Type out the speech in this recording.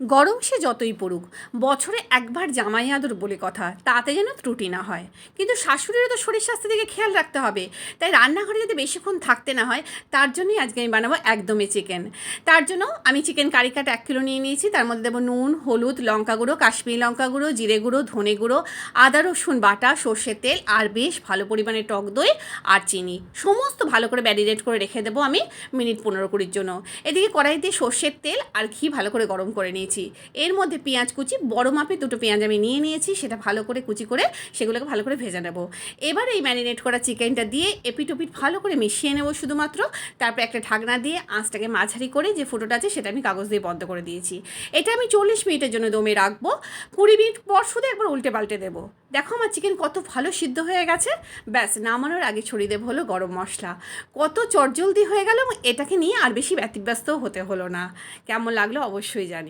গরম সে যতই পড়ুক, বছরে একবার জামাই আদর বলে কথা, তাতে যেন ত্রুটি না হয়। কিন্তু শাশুড়িরও তো শরীর স্বাস্থ্যের দিকে খেয়াল রাখতে হবে, তাই রান্নাঘরে যদি বেশিক্ষণ থাকতে না হয়, তার জন্যই আজকে আমি বানাবো একদমই চিকেন। তার জন্য আমি চিকেন কারি কাট 1 কিলো নিয়ে নিয়েছি। তার মধ্যে দেবো নুন, হলুদ, লঙ্কা গুঁড়ো, কাশ্মীরি লঙ্কা গুঁড়ো, জিরে গুঁড়ো, ধনে গুঁড়ো, আদা রসুন বাটা, সর্ষের তেল আর বেশ ভালো পরিমাণে টক দই আর চিনি, সমস্ত ভালো করে ম্যারিনেট করে রেখে দেবো আমি মিনিট 15-20 জন্য। এদিকে কড়াইতে সর্ষের তেল আর ঘি ভালো করে গরম করে নিয়েছি। এর মধ্যে পেঁয়াজ কুচি, বড় মাপে 2টো পেঁয়াজ আমি নিয়ে নিয়েছি, সেটা ভালো করে কুচি করে সেগুলোকে ভালো করে ভেজে নেব। এবার এই ম্যারিনেট করা চিকেনটা দিয়ে এপিট ওপিট ভালো করে মিশিয়ে নেব শুধুমাত্র। তারপর একটা ঢাকনা দিয়ে আঁচটাকে মাঝারি করে যে ফুটোটা আছে সেটা আমি কাগজ দিয়ে বন্ধ করে দিয়েছি। এটা আমি 40 মিনিটের জন্য দমে রাখবো। 20 মিনিট পর শুধু একবার উল্টে পাল্টে দেবো। দেখো আমার চিকেন কত ভালো সিদ্ধ হয়ে গেছে। ব্যাস, নামানোর আগে ছড়িয়ে দেবো হলো গরম মশলা। কত চটজলদি হয়ে গেল এবং এটাকে নিয়ে আর বেশি ব্যতিব্যস্তও হতে হলো না। কেমন লাগলো অবশ্যই জানিও।